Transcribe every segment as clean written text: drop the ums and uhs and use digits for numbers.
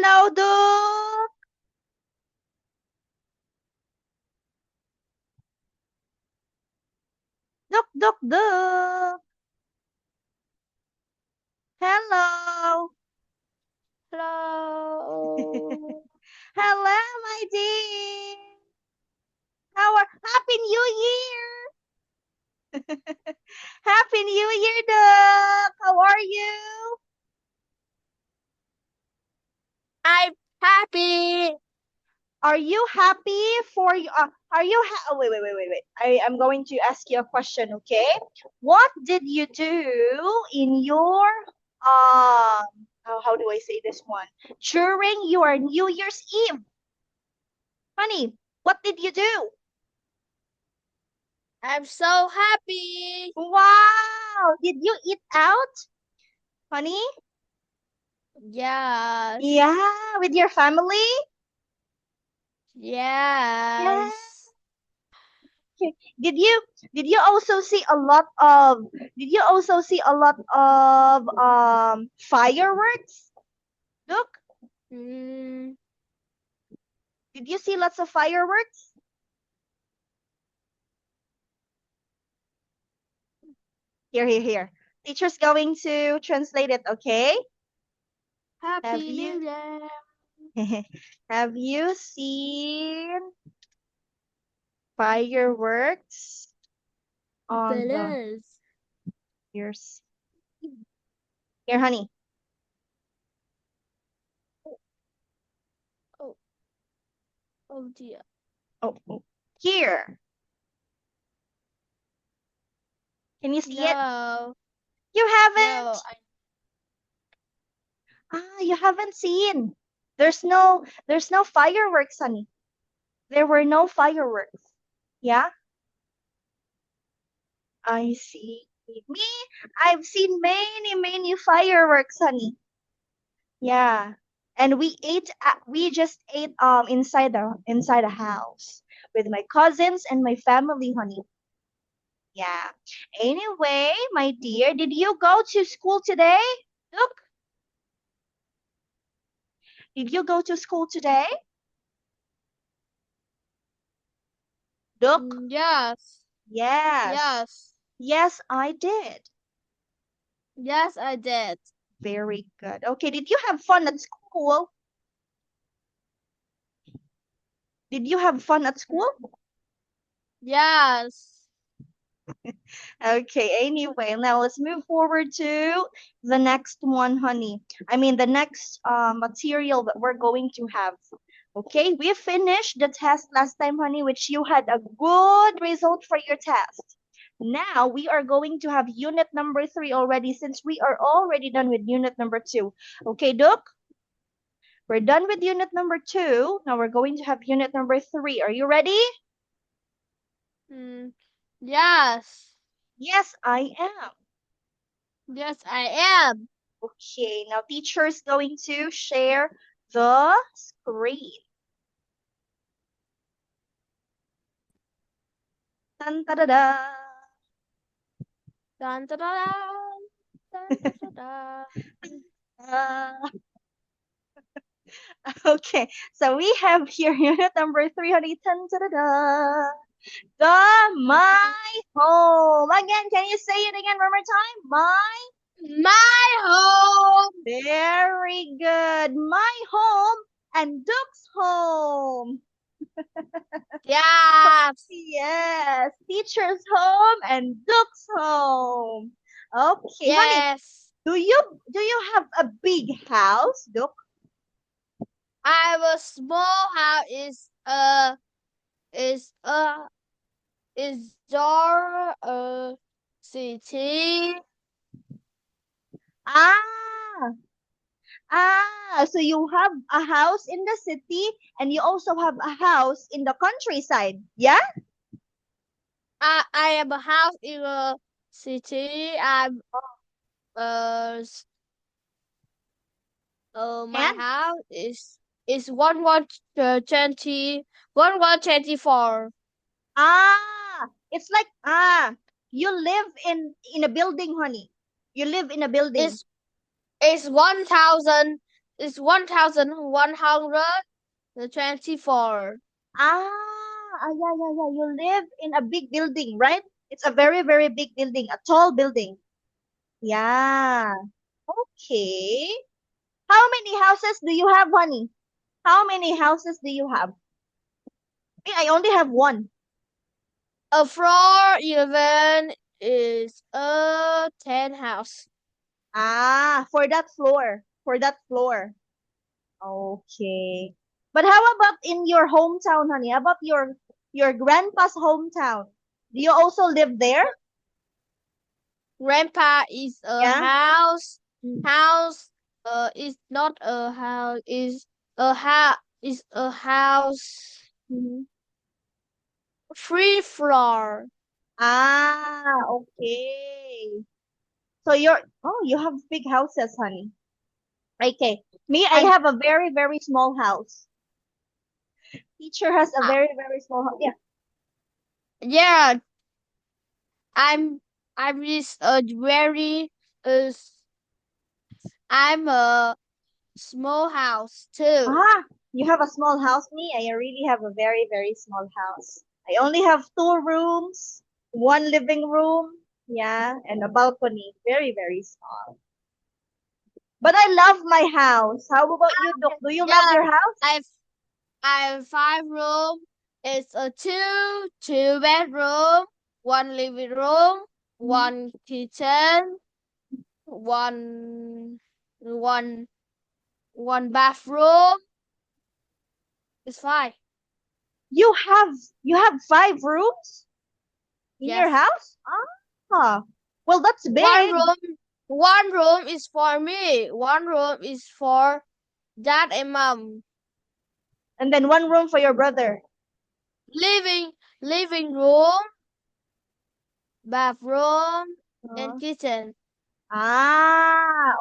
Hello, Duke. Duke. Hello. Hello. Hello, my dear. Happy New Year. Happy New Year, Duke. How are you? I'm happy. Are you happy for you? Are you wait. I'm going to ask you a question, okay? What did you do in your how do I say this one? During your New Year's Eve? Honey, what did you do? I'm so happy. Wow! Did you eat out, honey? Yes. Yeah, with your family? Yeah. Yes. Okay. Did you also see a lot of fireworks? Look, Mm, did you see lots of fireworks? Here. Teacher's going to translate it, okay? Have Happy you New Year. have you seen fireworks on the Feliz. here's here, honey? Oh, oh dear. Oh. Here. Can you see it? No. You No. haven't? You haven't seen. There's no fireworks, honey. There were no fireworks. Yeah, I see. Me, I've seen many fireworks, honey. Yeah. And we just ate inside the house with my cousins and my family, honey. Yeah. Anyway, my dear, did you go to school today? Look, did you go to school today? Look. Yes. Yes. Yes. Yes, I did. Yes, I did. Very good. Okay, did you have fun at school? Did you have fun at school? Yes. Okay, anyway, now let's move forward to the next one, honey. I mean, the next material that we're going to have. Okay, we finished the test last time, honey, which you had a good result for your test. Now we are going to have unit number 3 already since we are already done with unit number 2. Okay, Duke? We're done with unit number 2. Now we're going to have unit number 3. Are you ready? Mm, yes. Yes, I am. Yes, I am. Okay, now teacher is going to share the screen. Dun, da, da, da. Dun, da, da, da. Dun, da, da. Uh, okay, so we have here unit number 310. Da, da, da. The my home. Again, can you say it again one more time? My. My home. Very good. My home and Duke's home. Yes. Yes, teacher's home and Duke's home. Okay, honey, Yes. do you have a big house, Duke? I was small house is is there a city? Ah, so you have a house in the city and you also have a house in the countryside. Yeah? I have a house in a city. Uh s- my And house is 1124. it's like you live in a building, honey. You live in a building. Is 1000. It's 1,124. Yeah. You live in a big building, right? It's a very, very big building, a tall building. Yeah. Okay. How many houses do you have, honey? How many houses do you have? I only have one. A floor 11 is a 10 house. For that floor. For that floor. Okay. But how about in your hometown, honey? How about your grandpa's hometown? Do you also live there? Grandpa is a Yeah. house. House is not a house. Is a house. Mhm. 3 floor. Okay. So you have big houses, honey. Okay. Me, I I have a very, very small house. Teacher has a uh, very, very small house. Yeah. yeah. I'm is a very uh, I'm a small house too. You have a small house. Me, I really have a very, very small house. I only have 2 rooms, one living room, yeah, and a balcony. Very, very small. But I love my house. How about you, Doc? Do you love Yeah, your house? I've I have 5 room. It's a two bedroom, one living room, Mhm. one kitchen, one one one bathroom. It's 5. You have you have 5 rooms in your Yes. house? Ah, well, that's One big. room one room is for me. One room is for dad and mom. And then one room for your brother. Living room, bathroom, and Uh, kitchen.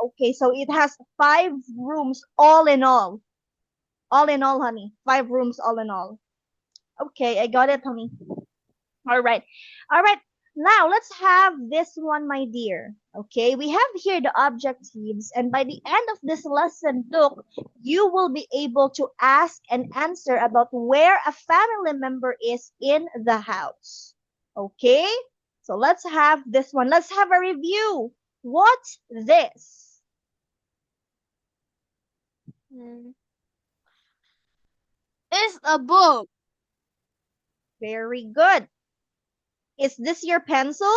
okay. So it has 5 rooms all in all. All in all, honey. 5 rooms all in all. Okay, I got it, honey. All right. All right. Now let's have this one, my dear. Okay, we have here the objectives, and by the end of this lesson, look, you will be able to ask and answer about where a family member is in the house. Okay, so let's have this one. Let's have a review. What's this? Mm. It's a book. Very good. Is this your pencil?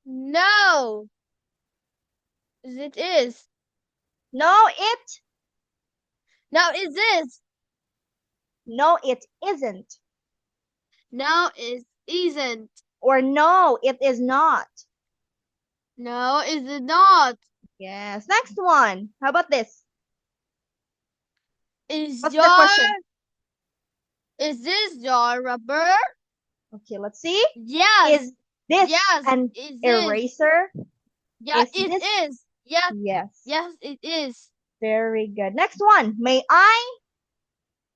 No, it is. No, it. No, it is. No, it isn't. No, it isn't. Or no, it is not. No, it is not. Yes. Next one. How about this? Is What's the your question? is this your rubber? Okay, let's see. Yes. Is this Yes, an it is. eraser? Yeah, Is it this? is. Yes, Yes. yes, it is. Very good. Next one. May I?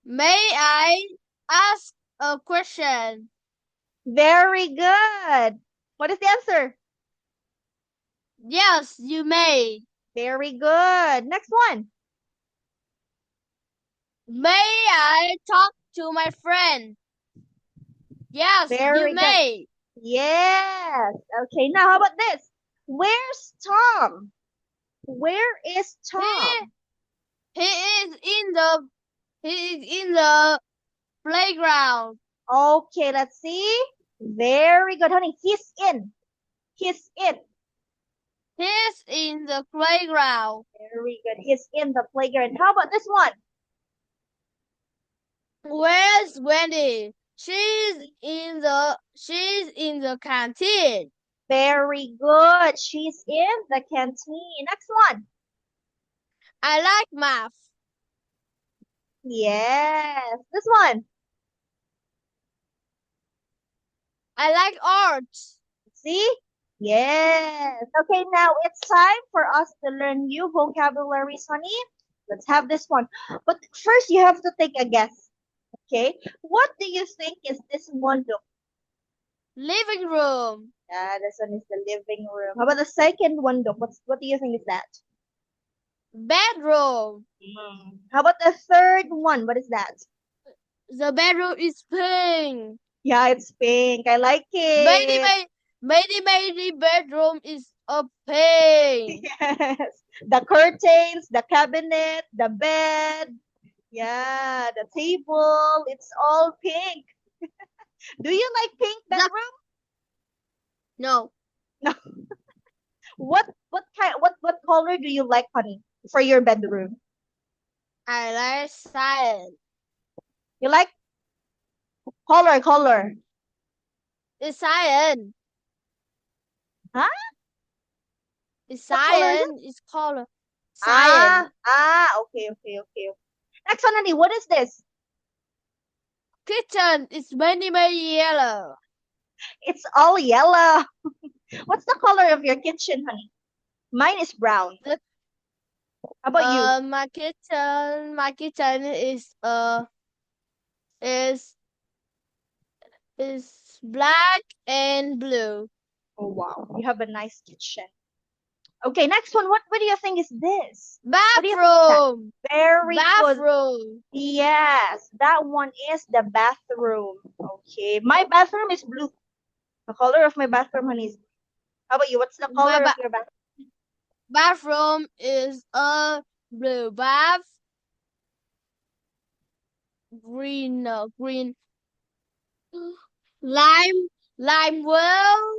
May I ask a question? Very good. What is the answer? Yes, you may. Very good. Next one. May I talk to my friend? Yes, you Very good. may. Yes. Okay, now how about this? Where's Tom? Where is He Tom? he is in the he is in the playground. Okay, let's see. Very good, honey. He's in. He's in. He's in the playground. Very good. He's in the playground. How about this one? Where's Wendy? She's in the canteen. Very good. She's in the canteen. Next one. I like math. Yes. This one. I like arts. See? Yes. Okay, now it's time for us to learn new vocabularies, honey. Let's have this one. But first, you have to take a guess. Okay? What do you think is this one? Look. Living room. Yeah, this one is the living room. How about the second one, look? What do you think is that? Bedroom. How about the third one? What is that? The bedroom is pink. Yeah, it's pink. I like it. Maybe bedroom is a pink. Yes. The curtains, the cabinet, the bed. Yeah, the table. It's all pink. Do you like pink bedroom? No, No. What color do you like, honey, for your bedroom? I like cyan. You like color. It's cyan. Huh? It's What color is it? cyan. It's color cyan. Okay. Next one, honey, what is this? Kitchen is many yellow. It's all yellow. What's the color of your kitchen, honey? Mine is brown. The- How about you? My kitchen is black and blue. Oh wow, you have a nice kitchen. Okay, next one. What do you think is this? What do you think is that? Bathroom. Very good. Bathroom. Yes, that one is the bathroom. Okay, my bathroom is blue. The color of my bathroom, honey, is blue. How about you? What's the color of your bathroom? Bathroom is a blue bath. Green lime well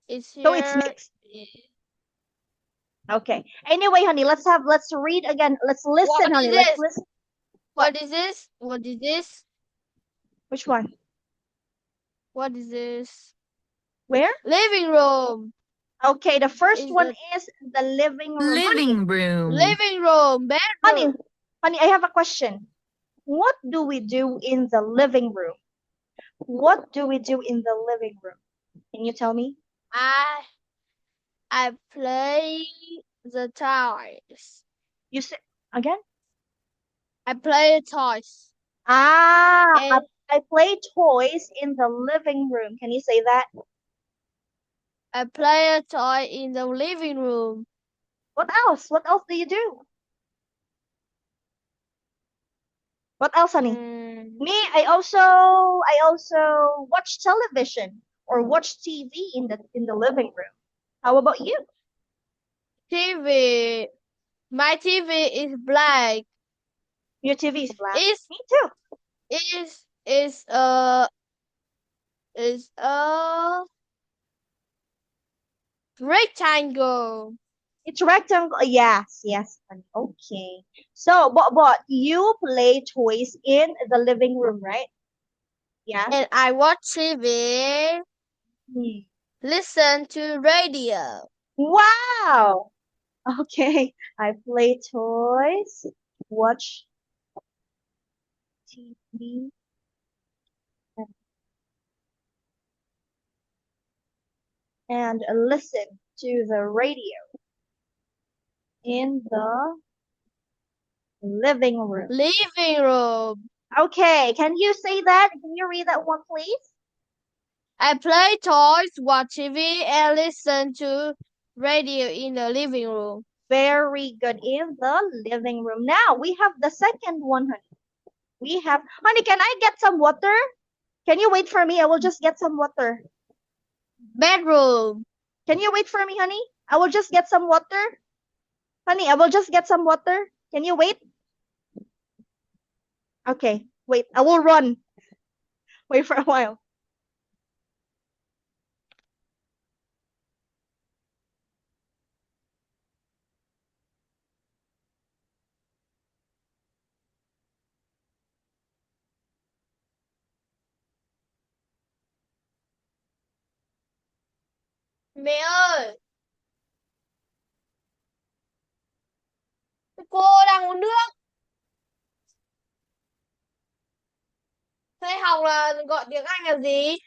is here. So it's mixed. Okay. Anyway, honey, let's read again. Let's listen, honey. Let's listen. What is this? What is this? Which one? What is this? Where? Living room. Okay, the first one is the living room. Living room. Living room. Bedroom. Honey, I have a question. What do we do in the living room? What do we do in the living room? Can you tell me? I play the toys. You say again? I play toys. I play toys in the living room. Can you say that? I play a toy in the living room. What else? What else do you do? What else, honey? Me, I also watch television or watch TV in the living room. How about you? TV. My TV is black. Your TV is black. Me too. Is a rectangle. It's rectangle. Yes, honey. Okay. So, but you play toys in the living room, right? Yeah. And I watch TV. Listen to radio. Wow. Okay. I play toys, watch TV, and listen to the radio in the living room. Living room. Okay. Can you say that? Can you read that one, please? I play toys, watch TV, and listen to radio in the living room. Very good. In the living room. Now we have the second one, honey. Honey, can I get some water? Can you wait for me? I will just get some water. Bedroom. Can you wait for me, honey? I will just get some water. Honey, I will just get some water. Can you wait? Okay, wait. I will run. Wait for a while. Mẹ ơi, cô đang uống nước. Thế học là gọi tiếng Anh là gì?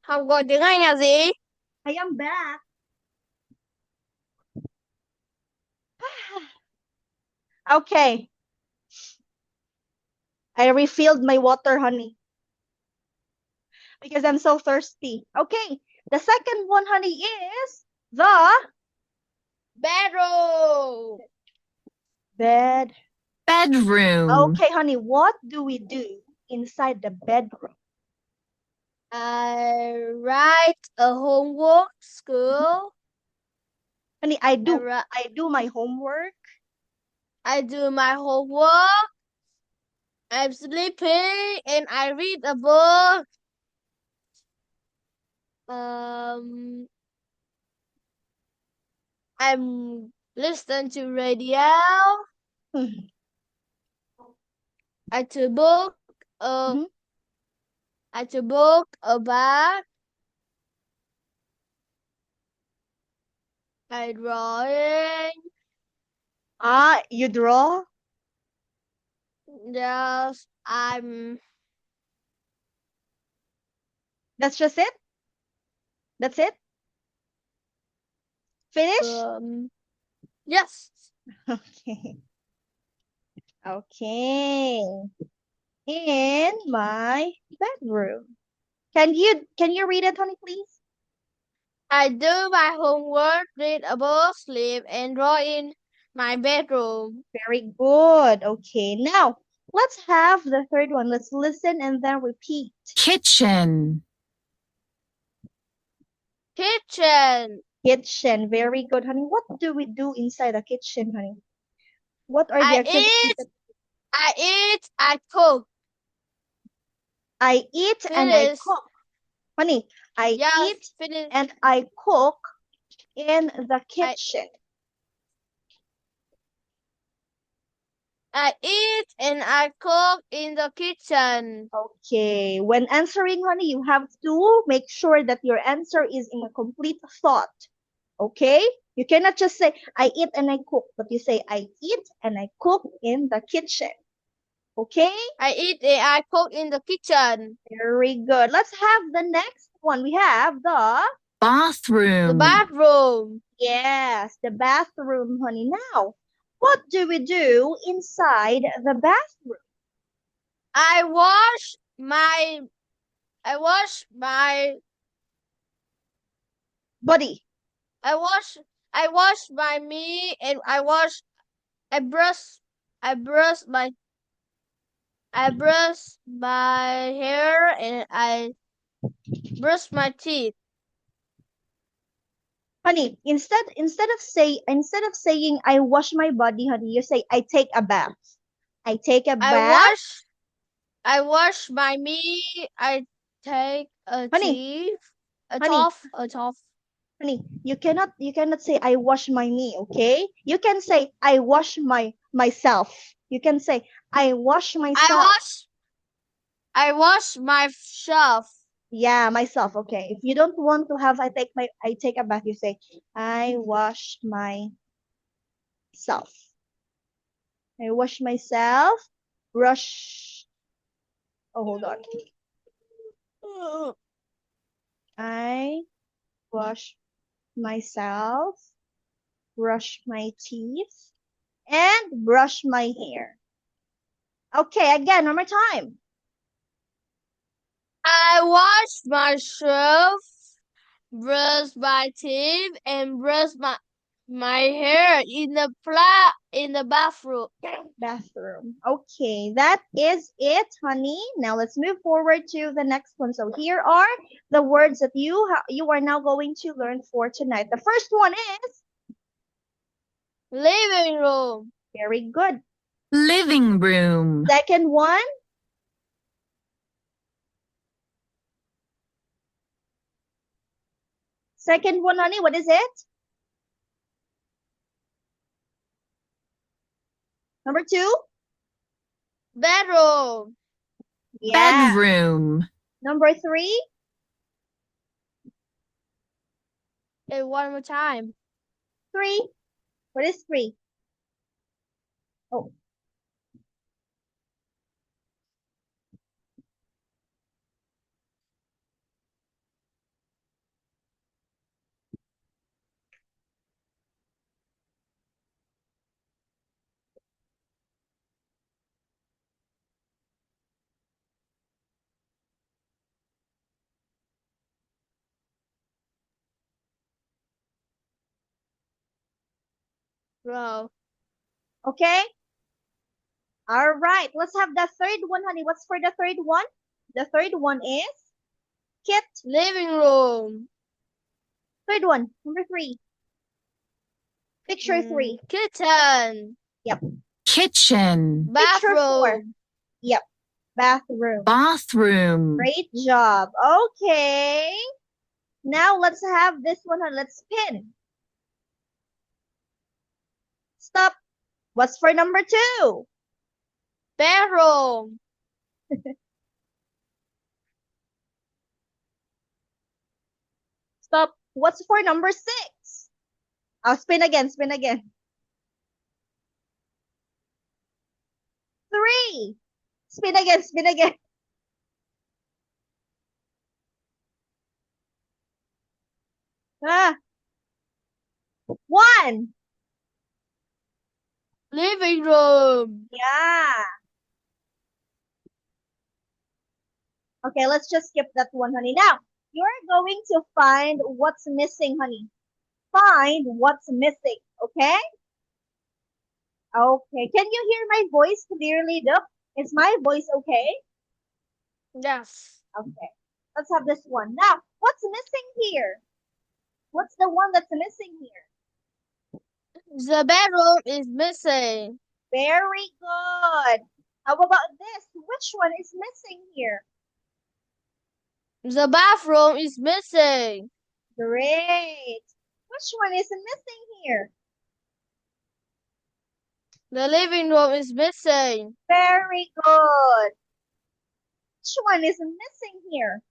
Học gọi tiếng Anh là gì? I am back. Okay. I refilled my water, honey. Because I'm so thirsty. Okay. The second one, honey, is the Bedroom. Bed. Bedroom. Okay, honey, what do we do inside the bedroom? I write a homework school. Honey, I, ri- I do my homework. I do my homework. I'm sleeping and I read a book. I'm listening to radio. Mhm. I to book a Mhm. I to book a bag. I drawing. You draw? Yes, I'm That's just it? That's it? Finish? yes. Okay. Okay. In my bedroom. Can you read it, honey, please? I do my homework, read a book, sleep, and draw in my bedroom. Very good. Okay. Now, let's have the third one. Let's listen and then repeat. Kitchen. Kitchen. Kitchen. Very good, honey. What do we do inside a kitchen, honey? What are the I activities eat. I eat. I cook. I eat and I Finish. cook? Honey, I Yes, eat finish. and I cook in the kitchen. I eat and I cook in the kitchen. Okay. When answering, honey, you have to make sure that your answer is in a complete thought. Okay? You cannot just say, I eat and I cook, but you say, I eat and I cook in the kitchen. Okay? I eat and I cook in the kitchen. Very good. Let's have the next one. We have the Bathroom. The bathroom. yes, the bathroom, honey. Now, what do we do inside the bathroom? I wash my I wash my Body. I wash my me and I brush I brush my I brush my hair and I brush my teeth. Honey, instead of saying I wash my body, honey, you say I take a bath. I take a bath. I wash my me. I take a Honey, teeth. honey, A tough. honey, you cannot say I wash my knee, okay? You can say I wash myself. You can say I wash myself. I wash myself. Yeah, myself, okay. If you don't want to have I take a bath, you say I wash myself. I wash myself. Brush. Oh, hold on. I wash myself, brush my teeth, and brush my hair. Okay, again, one more time. I wash myself, brush my teeth, and brush my hair in the bathroom. Bathroom. Okay, that is it, honey. Now let's move forward to the next one. So here are the words that you are now going to learn for tonight. The first one is Living room. very good. Living room. Second one, honey, what is it? Number two? Bedroom. Yeah. Bedroom. Number three? And one more time. Three? What is three? Oh, Row. Okay? All right. Let's have the third one, honey. What's for the third one? The third one is kit. Living room. Third one, number 3. Picture 3. Kitchen. kitchen, Picture 4. Bathroom. Yep. Bathroom. bathroom, Great job. Okay. Now let's have this one, honey. Let's spin. Stop. What's for number 2? Bedroom. Stop. What's for number 6? I'll spin again, spin again. 3. Spin again, spin again. Ah. 1. Living room. Yeah. Okay, let's just skip that one, honey. Now, you're going to find what's missing, honey. Find what's missing, okay? Okay. Can you hear my voice clearly, Duck? Is my voice okay? Yes. Okay. Let's have this one. Now, what's missing here? What's the one that's missing here? The bedroom is missing. Very good. How about this? Which one is missing here? The bathroom is missing. Great. Which one is missing here? The living room is missing. Very good. Which one is missing here?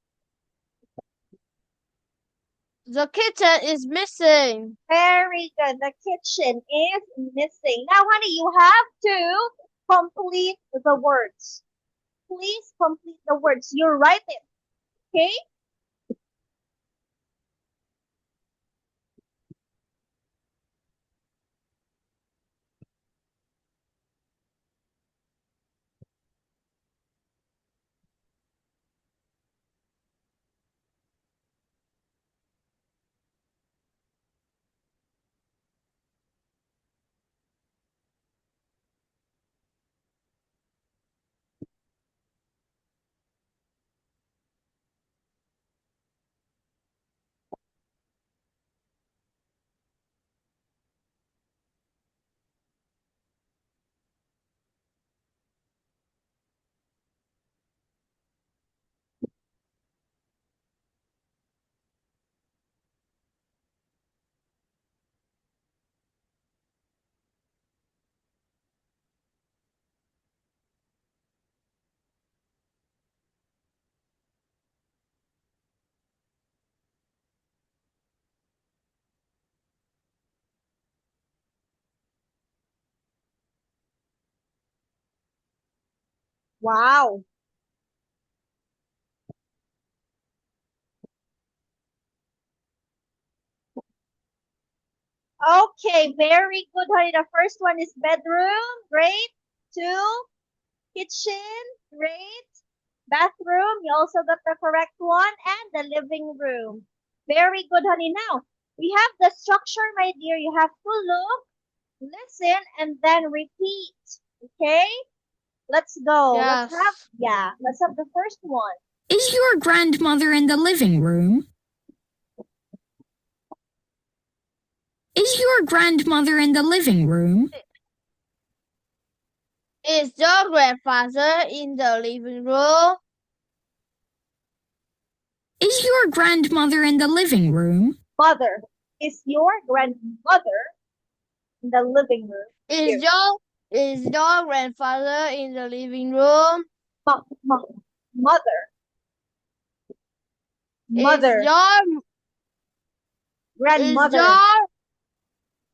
The kitchen is missing. Very good. The kitchen is missing. Now, honey, you have to complete the words. Please complete the words. You write it. Okay? Wow. Okay, very good, honey. The first one is bedroom. Great. 2, kitchen. Great. Bathroom. You also got the correct one. And the living room. Very good, honey. Now, we have the structure, my dear. You have to look, listen, and then repeat. Okay? Let's go. Yes. Let's have the first one. Is your grandmother in the living room? Is your grandmother in the living room? Is your grandfather in the living room? Is your grandmother in the living room? Mother. Is your grandmother in the living room? Is your grandfather in the living room? Mother. Mother. Grandmother.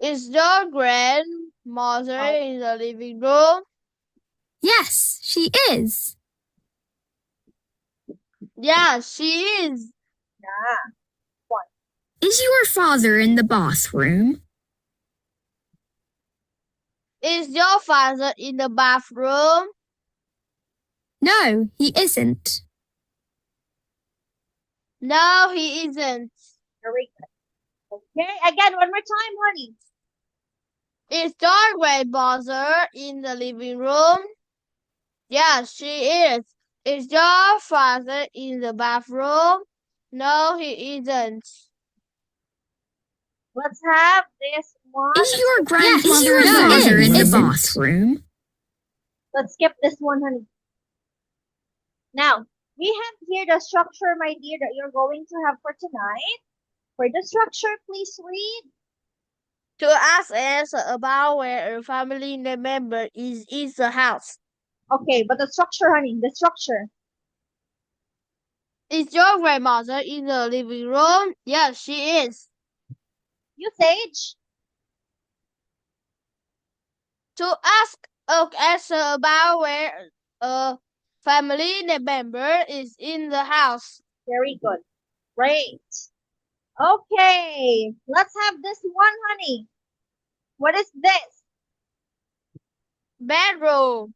Is your grandmother in the living room? Yes, she is. Yeah, she is. Yeah. Is your father in the bathroom? Is your father in the bathroom? No, he isn't. No, he isn't. Very good. Okay, again, one more time, honey. Is your grandmother in the living room? Yes, she is. Is your father in the bathroom? No, he isn't. Let's have this one. Is your grandmother Yes, and no, father it in the isn't. bathroom? Let's skip this one, honey. Now, we have here the structure, my dear, that you're going to have for tonight. For the structure, please read. To ask answer about where a family member is in the house. Okay, but the structure, honey, the structure. Is your grandmother in the living room? Yes, she is. Usage. To ask an answer about where a family member is in the house. Very good. Great. Okay, let's have this one, honey. What is this? Bedroom.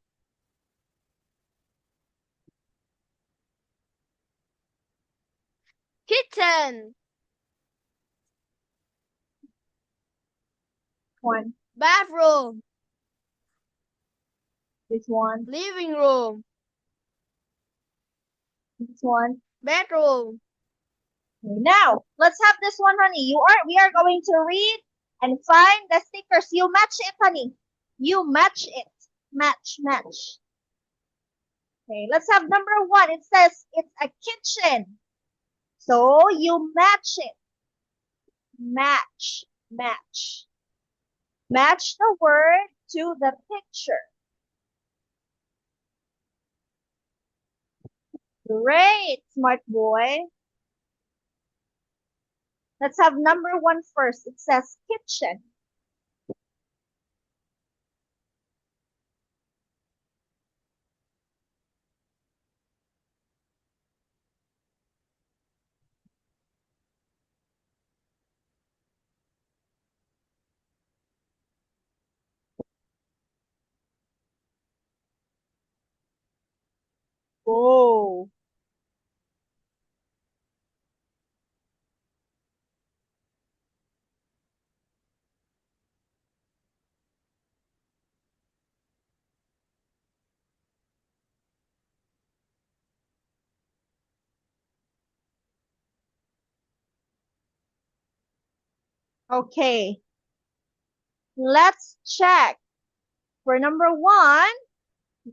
Kitchen. One. Bathroom. This one. Living room. This one. Bedroom. Now, let's have this one, honey. We are going to read and find the stickers. You match it, honey. You match it. Match. Okay, let's have number one. It says it's a kitchen. So you match it. Match. Match the word to the picture. Great, smart boy. Let's have number one first. It says kitchen. Whoa. Okay. Let's check. For number one,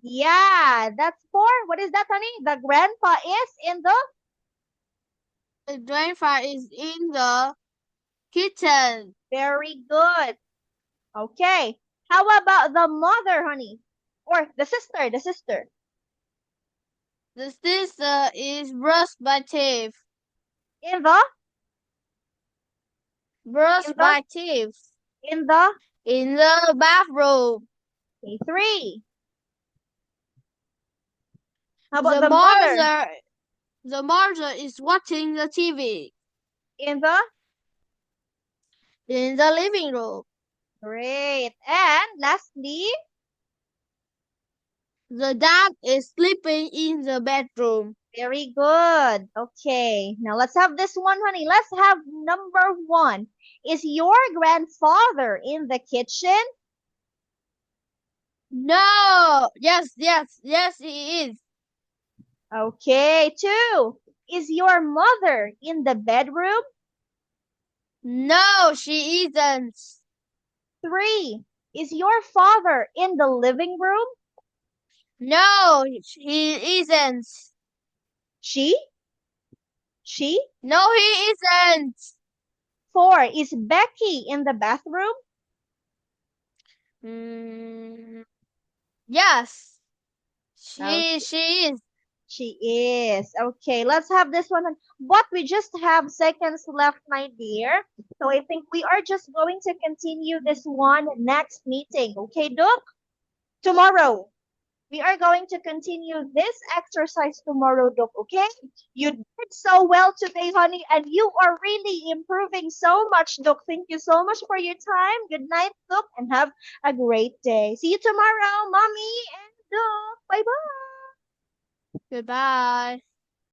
yeah, that's four. What is that, honey? The grandpa is in The grandpa is in the kitchen. very good. Okay. How about the mother, honey? Or the sister, The sister is brushed by teeth. in the Brushed by teeth. in the In the bathroom. okay, three. How about the mother? The mother is watching the TV. In the living room. great. And lastly, The dad is sleeping in the bedroom. very good. Okay. Now let's have this one, honey. Let's have number one. Is your grandfather in the kitchen? No. Yes, he is. Okay. Two. Is your mother in the bedroom? No, she isn't. Three. Is your father in the living room? No, he isn't. She? No, he isn't. Four. Is Becky in the bathroom? Yes. Okay. She is. She is. Okay, let's have this one. But we just have seconds left, my dear. So I think we are just going to continue this one next meeting. Okay, Duke? Tomorrow. We are going to continue this exercise tomorrow, Duke, okay? You did so well today, honey, and you are really improving so much, Duke. Thank you so much for your time. Good night, Duke, and have a great day. See you tomorrow, Mommy and Duke. Bye-bye. Goodbye.